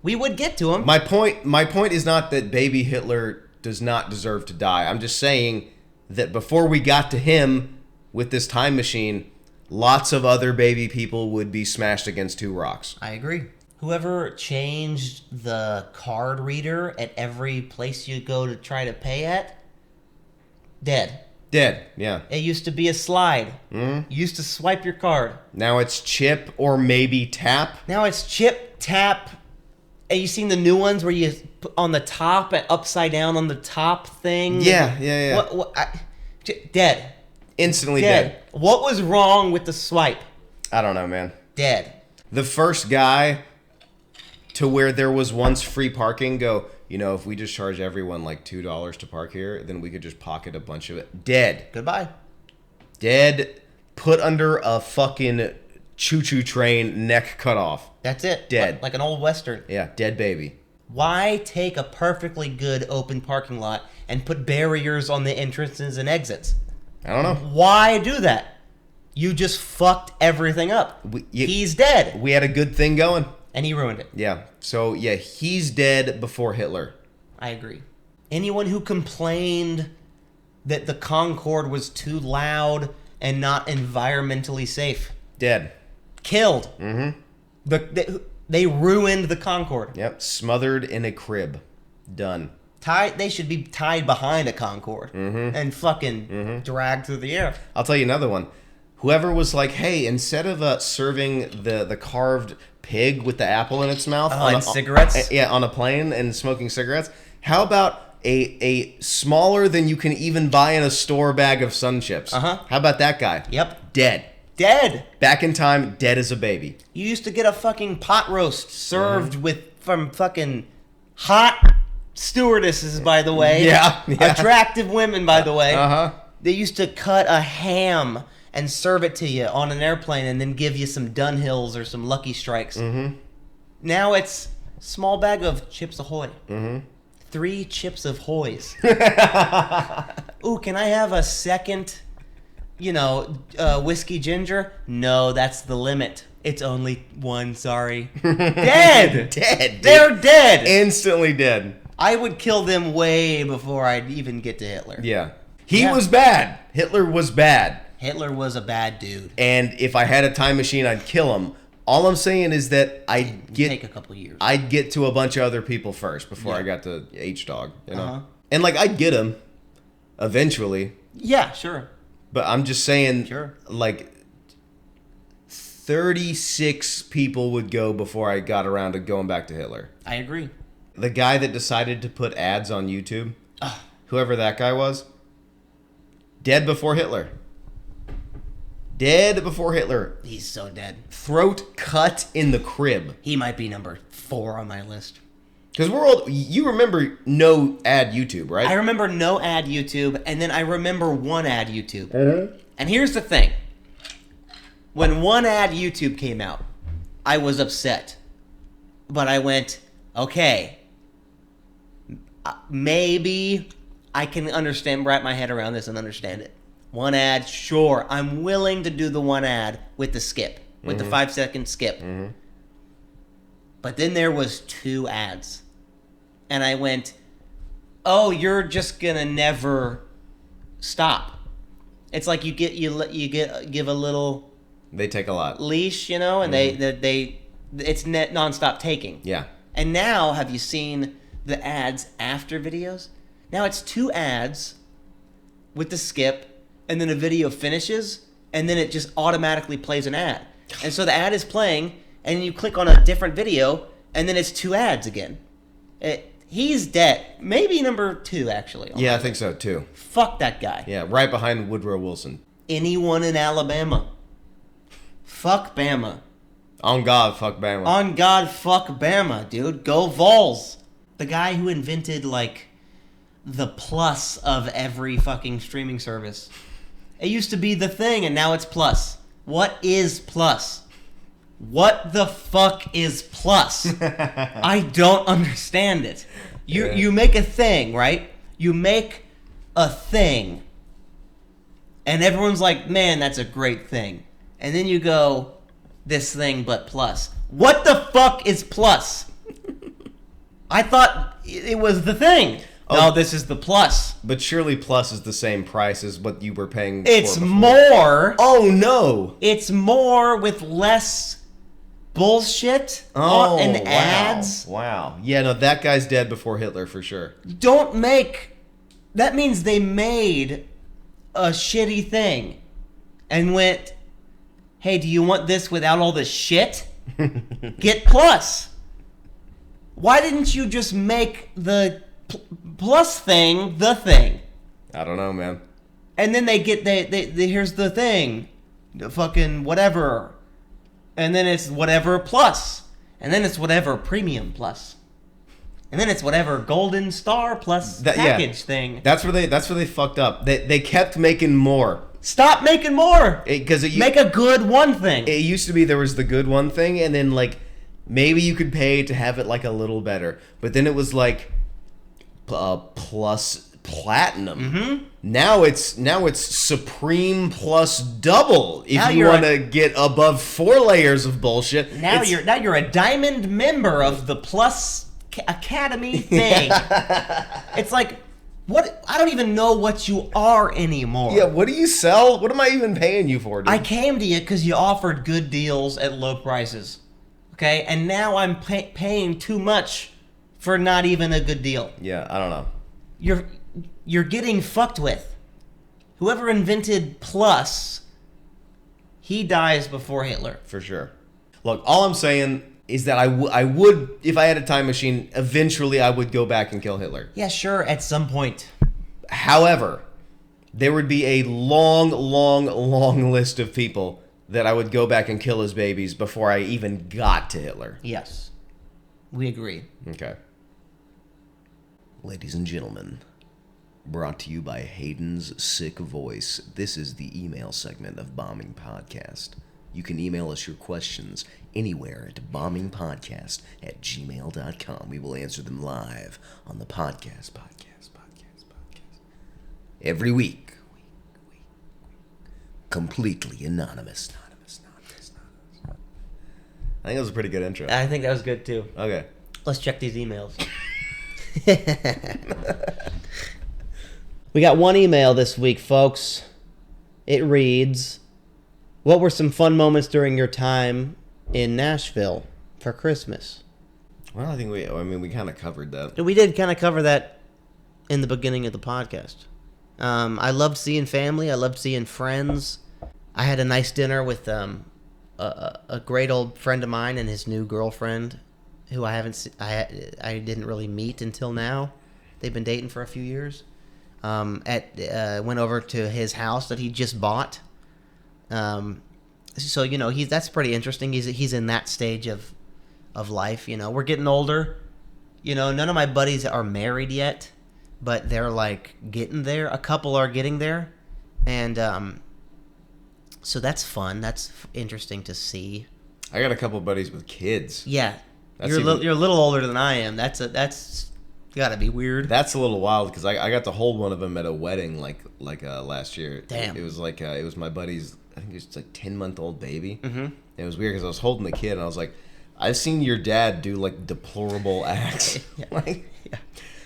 We would get to him. My point is not that baby Hitler does not deserve to die. I'm just saying that before we got to him with this time machine, lots of other baby people would be smashed against two rocks. I agree. Whoever changed the card reader at every place you go to try to pay at, dead. Yeah. It used to be a slide. You used to swipe your card. Now it's chip or maybe tap. Now it's chip, tap. And you seen the new ones where you put on the top and upside down on the top thing? Yeah. Dead. Instantly dead. What was wrong with the swipe? I don't know, man. Dead. The first guy to where there was once free parking, go, if we just charge everyone like $2 to park here, then we could just pocket a bunch of it. Dead. Goodbye. Dead. Put under a fucking choo-choo train, neck cut off. That's it. Dead. Like an old Western. Yeah, dead baby. Why take a perfectly good open parking lot and put barriers on the entrances and exits? I don't know. Why do that? You just fucked everything up. He's dead. We had a good thing going. And he ruined it. Yeah. So, yeah, he's dead before Hitler. I agree. Anyone who complained that the Concorde was too loud and not environmentally safe. Dead. Killed. Mm-hmm. They ruined the Concorde. Yep. Smothered in a crib. Done. They should be tied behind a Concorde and fucking dragged through the air. I'll tell you another one. Whoever was like, hey, instead of serving the carved pig with the apple in its mouth and cigarettes, on a plane and smoking cigarettes, how about a smaller than you can even buy in a store bag of Sun Chips? How about that guy? Yep. Dead. Back in time, dead as a baby. You used to get a fucking pot roast served from fucking hot stewardesses, by the way. Yeah. Attractive women, by the way. Uh-huh. They used to cut a ham and serve it to you on an airplane and then give you some Dunhills or some Lucky Strikes. Now it's small bag of Chips Ahoy. 3 Chips Ahoys. Ooh, can I have a second, whiskey ginger? No, that's the limit. It's only 1, sorry. Dead! Dead. They're dead! Instantly dead. I would kill them way before I'd even get to Hitler. Yeah. He was bad. Hitler was bad. Hitler was a bad dude. And if I had a time machine, I'd kill him. All I'm saying is that I'd take a couple years. I'd get to a bunch of other people first before I got to H-Dog, And I'd get him eventually. Yeah, sure. But I'm just saying, Sure. 36 people would go before I got around to going back to Hitler. I agree. The guy that decided to put ads on YouTube, whoever that guy was, dead before Hitler. Dead before Hitler. He's so dead. Throat cut in the crib. He might be number 4 on my list. Because we're old. You remember no ad YouTube, right? I remember no ad YouTube, and then I remember one ad YouTube. And here's the thing. When one ad YouTube came out, I was upset. But I went, okay, maybe I can wrap my head around this and understand it. One ad, sure. I'm willing to do the one ad with the skip, with the 5-second skip. But then there was 2 ads. And I went, oh, you're just going to never stop. It's like you give a little... They take a lot. Leash, and it's nonstop taking. Yeah. And now, have you seen the ads after videos? Now it's 2 ads with the skip, and then a video finishes, and then it just automatically plays an ad. And so the ad is playing, and you click on a different video, and then it's 2 ads again. He's dead. Maybe number 2, actually. Yeah, I think so, too. Fuck that guy. Yeah, right behind Woodrow Wilson. Anyone in Alabama. Fuck Bama. On God, fuck Bama. On God, fuck Bama, dude. Go Vols. The guy who invented, the plus of every fucking streaming service. It used to be the thing, and now it's plus. What is plus? What the fuck is plus? I don't understand it. You make a thing, right? You make a thing. And everyone's like, man, that's a great thing. And then you go, this thing but plus. What the fuck is plus? I thought it was the thing. No, this is the plus. But surely plus is the same price as what you were paying for It's before. more. Oh, no. It's more with less bullshit and ads. Wow. Yeah, no, that guy's dead before Hitler for sure. Don't make... That means they made a shitty thing and went, hey, do you want this without all the shit? Get plus. Why didn't you just make the plus thing the thing? I don't know, man. And then they here's the thing, the fucking whatever, and then it's whatever plus, And then it's whatever premium plus. And then it's whatever golden star plus package thing. That's where they fucked up. They kept making more. Stop making more. Make a good one thing. It used to be there was the good one thing, and then like maybe you could pay to have it like a little better. But then it was like plus platinum. Mm-hmm. Now it's supreme plus double. If you want to get above 4 layers of bullshit. Now you're a diamond member of the Plus Academy thing. It's like, what? I don't even know what you are anymore. Yeah, what do you sell? What am I even paying you for, dude? I came to you because you offered good deals at low prices. Okay, and now I'm paying too much for not even a good deal. Yeah, I don't know. You're getting fucked with. Whoever invented Plus, he dies before Hitler. For sure. Look, all I'm saying is that I would, if I had a time machine, eventually I would go back and kill Hitler. Yeah, sure, at some point. However, there would be a long, long, long list of people that I would go back and kill as babies before I even got to Hitler. Yes. We agree. Okay. Ladies and gentlemen, brought to you by Hayden's sick voice, this is the email segment of Bombing Podcast. You can email us your questions anywhere at bombingpodcast@gmail.com. We will answer them live on the podcast. Every week. Completely anonymous. I think that was a pretty good intro. I think that was good too. Okay. Let's check these emails. We got one email this week, folks. It reads, "What were some fun moments during your time in Nashville for Christmas?" Well, I think we kind of covered that. We did kind of cover that in the beginning of the podcast. I loved seeing family. I loved seeing friends. I had a nice dinner with a great old friend of mine and his new girlfriend, who I didn't really meet until now. They've been dating for a few years. Went over to his house that he just bought. So that's pretty interesting. He's in that stage of life. We're getting older. None of my buddies are married yet, but they're like getting there. A couple are getting there, and so that's fun. That's interesting to see. I got a couple buddies with kids. Yeah, you're a little older than I am. That's gotta be weird. That's a little wild because I got to hold one of them at a wedding like last year. Damn. It was like it was my buddy's. I think it was like 10-month-old baby. Mm-hmm. And it was weird because I was holding the kid and I was like, I've seen your dad do like deplorable acts. Yeah.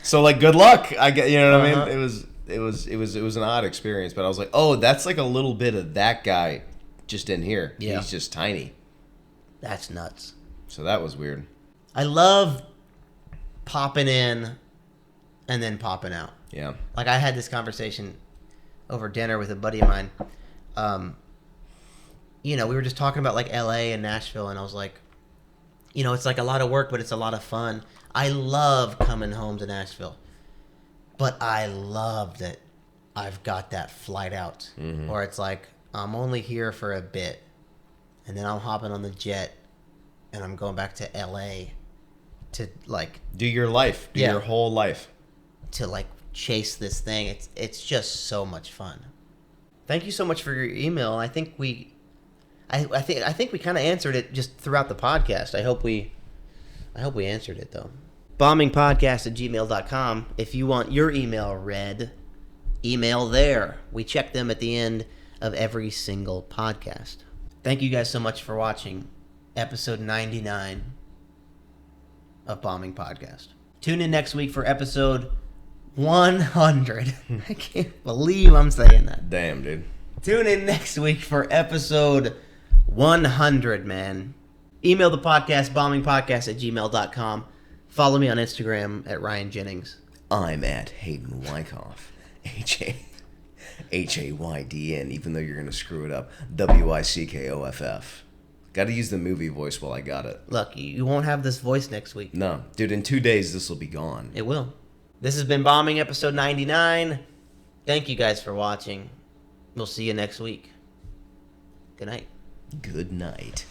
So like, good luck. I get, what I Uh-huh. mean. It was an odd experience, but I was like, oh, that's like a little bit of that guy just in here. Yeah. He's just tiny. That's nuts. So that was weird. I love popping in and then popping out. Yeah. Like, I had this conversation over dinner with a buddy of mine. We were just talking about like LA and Nashville, and I was like, it's like a lot of work, but it's a lot of fun. I love coming home to Nashville, but I love that I've got that flight out, or it's like I'm only here for a bit, and then I'm hopping on the jet, and I'm going back to LA to like do your life, your whole life, to like chase this thing. It's just so much fun. Thank you so much for your email. I think we kind of answered it just throughout the podcast. I hope we answered it though. Bombingpodcast@gmail.com. If you want your email read, email there. We check them at the end of every single podcast. Thank you guys so much for watching episode 99 of Bombing Podcast. Tune in next week for episode 100. I can't believe I'm saying that. Damn, dude. Tune in next week for episode 100, man. Email the podcast, bombingpodcast@gmail.com. Follow me on Instagram at Ryan Jennings. I'm at Hayden Wyckoff. Haydn, even though you're going to screw it up. Wickoff. Got to use the movie voice while I got it. Look, you won't have this voice next week. No. Dude, in 2 days, this will be gone. It will. This has been Bombing episode 99. Thank you guys for watching. We'll see you next week. Good night. Good night.